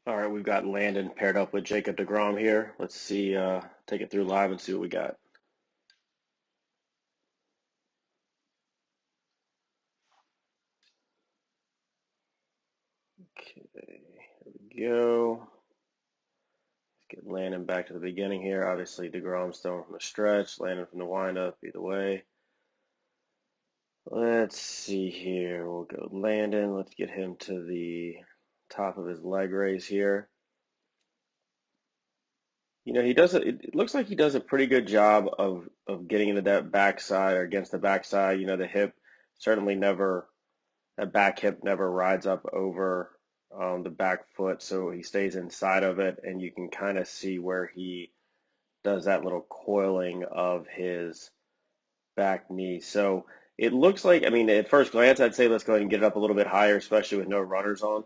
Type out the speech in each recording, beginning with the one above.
All right, we've got Landon paired up with Jacob deGrom here. Let's see, take it through live and see what we got. Okay, here we go. Let's get Landon back to the beginning here. Obviously, deGrom's throwing from the stretch, Landon from the windup, either way. Let's see here. We'll go Landon. Let's get him to the top of his leg raise here. You know, he does it looks like he does a pretty good job of getting into that backside or against the backside. You know, the hip certainly never that back hip never rides up over the back foot, so he stays inside of it, and you can kind of see where he does that little coiling of his back knee. So it looks like, I mean, at first glance, I'd say let's go ahead and get it up a little bit higher, especially with no runners on.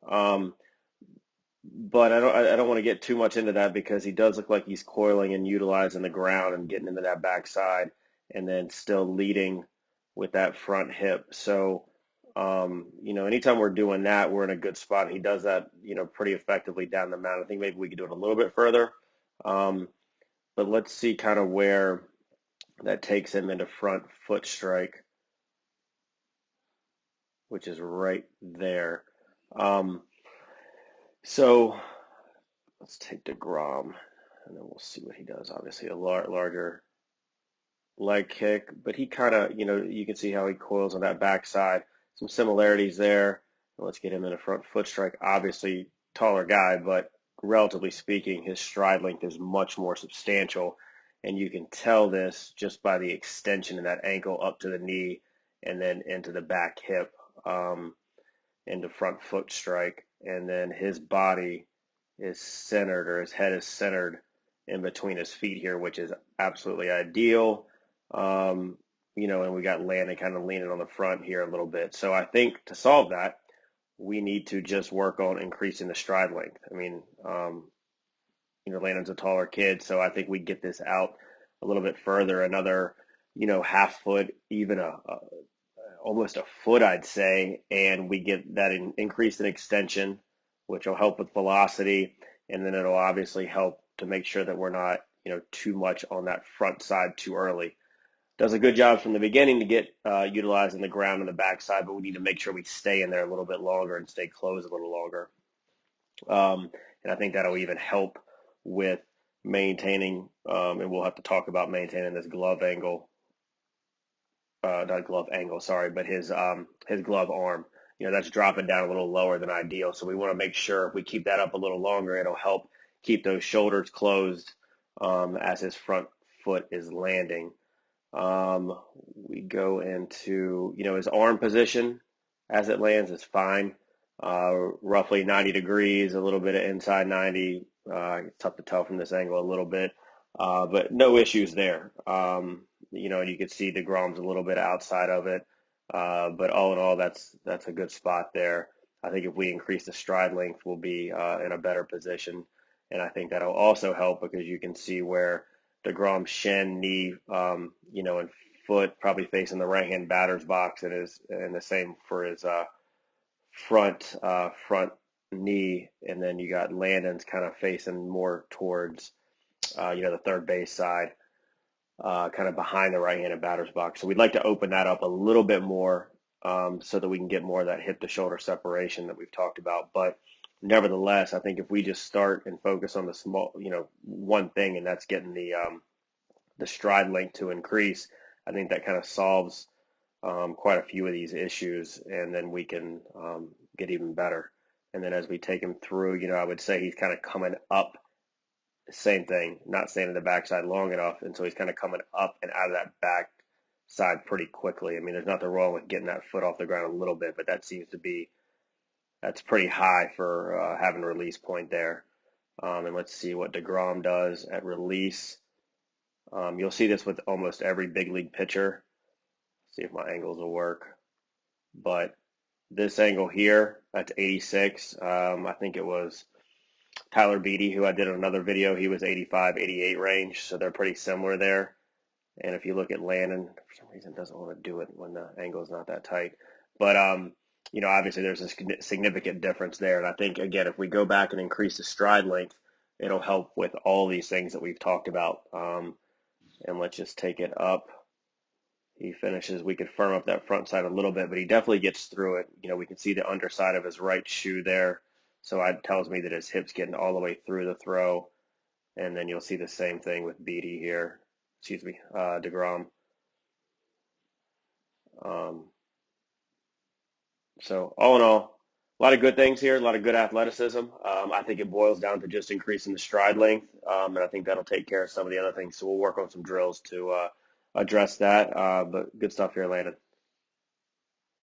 Um, but I don't want to get too much into that because he does look like he's coiling and utilizing the ground and getting into that backside and then still leading with that front hip. So, you know, anytime we're doing that, we're in a good spot. He does that, you know, pretty effectively down the mountain. I think maybe we could do it a little bit further. Um, but let's see kind of where that takes him into front foot strike, which is right there. Um, so let's take deGrom, and then we'll see what he does. Obviously, a larger leg kick, but he kind of, you know, you can see how he coils on that backside. Some similarities there. Let's get him in a front foot strike. Obviously, taller guy, but relatively speaking, his stride length is much more substantial, and you can tell this just by the extension of that ankle up to the knee and then into the back hip, into front foot strike, and then his body is centered, or his head is centered in between his feet here, which is absolutely ideal. Um, you know, and we got Landon kind of leaning on the front here a little bit. So I think to solve that, we need to just work on increasing the stride length. I mean, you know, Landon's a taller kid, so I think we get this out a little bit further, another, you know, half foot, even almost a foot, I'd say, and we get that increase in extension, which will help with velocity, and then it'll obviously help to make sure that we're not, you know, too much on that front side too early. Does a good job from the beginning to get utilizing the ground on the backside, but we need to make sure we stay in there a little bit longer and stay closed a little longer. And I think that'll even help with maintaining, and we'll have to talk about maintaining this glove angle, not glove angle, sorry, but his glove arm. You know, that's dropping down a little lower than ideal. So we want to make sure if we keep that up a little longer, it'll help keep those shoulders closed as his front foot is landing. We go into, you know, his arm position as it lands is fine. Roughly 90 degrees, a little bit of inside 90. It's tough to tell from this angle a little bit, but no issues there. You know, and you can see deGrom's a little bit outside of it, but all in all, that's a good spot there. I think if we increase the stride length, we'll be in a better position, and I think that'll also help because you can see where deGrom's shin, knee, you know, and foot probably facing the right-hand batter's box, and the same for his front knee, and then you got Landon's kind of facing more towards you know, the third base side, kind of behind the right-handed batter's box. So we'd like to open that up a little bit more so that we can get more of that hip to shoulder separation that we've talked about. But nevertheless, I think if we just start and focus on the small, you know, one thing, and that's getting the stride length to increase, I think that kind of solves quite a few of these issues, and then we can get even better. And then as we take him through, you know, I would say he's kind of coming up. Same thing, not staying in the backside long enough, and so he's kind of coming up and out of that back side pretty quickly. I mean, there's nothing wrong with getting that foot off the ground a little bit, but that seems to be that's pretty high for having a release point there. And let's see what deGrom does at release. You'll see this with almost every big league pitcher. See if my angles will work. But this angle here, that's 86. I think it was Tyler Beatty, who I did another video. He was 85, 88 range, so they're pretty similar there. And if you look at Landon, for some reason it doesn't want to do it when the angle is not that tight. But obviously there's a significant difference there. And I think, again, if we go back and increase the stride length, it'll help with all these things that we've talked about. And let's just take it up. He finishes. We could firm up that front side a little bit, but he definitely gets through it. We can see the underside of his right shoe there. So it tells me that his hip's getting all the way through the throw. And then you'll see the same thing with Beatty here. Excuse me, deGrom. So all in all, a lot of good things here, a lot of good athleticism. I think it boils down to just increasing the stride length, and I think that'll take care of some of the other things. So we'll work on some drills to address that. But good stuff here, Landon.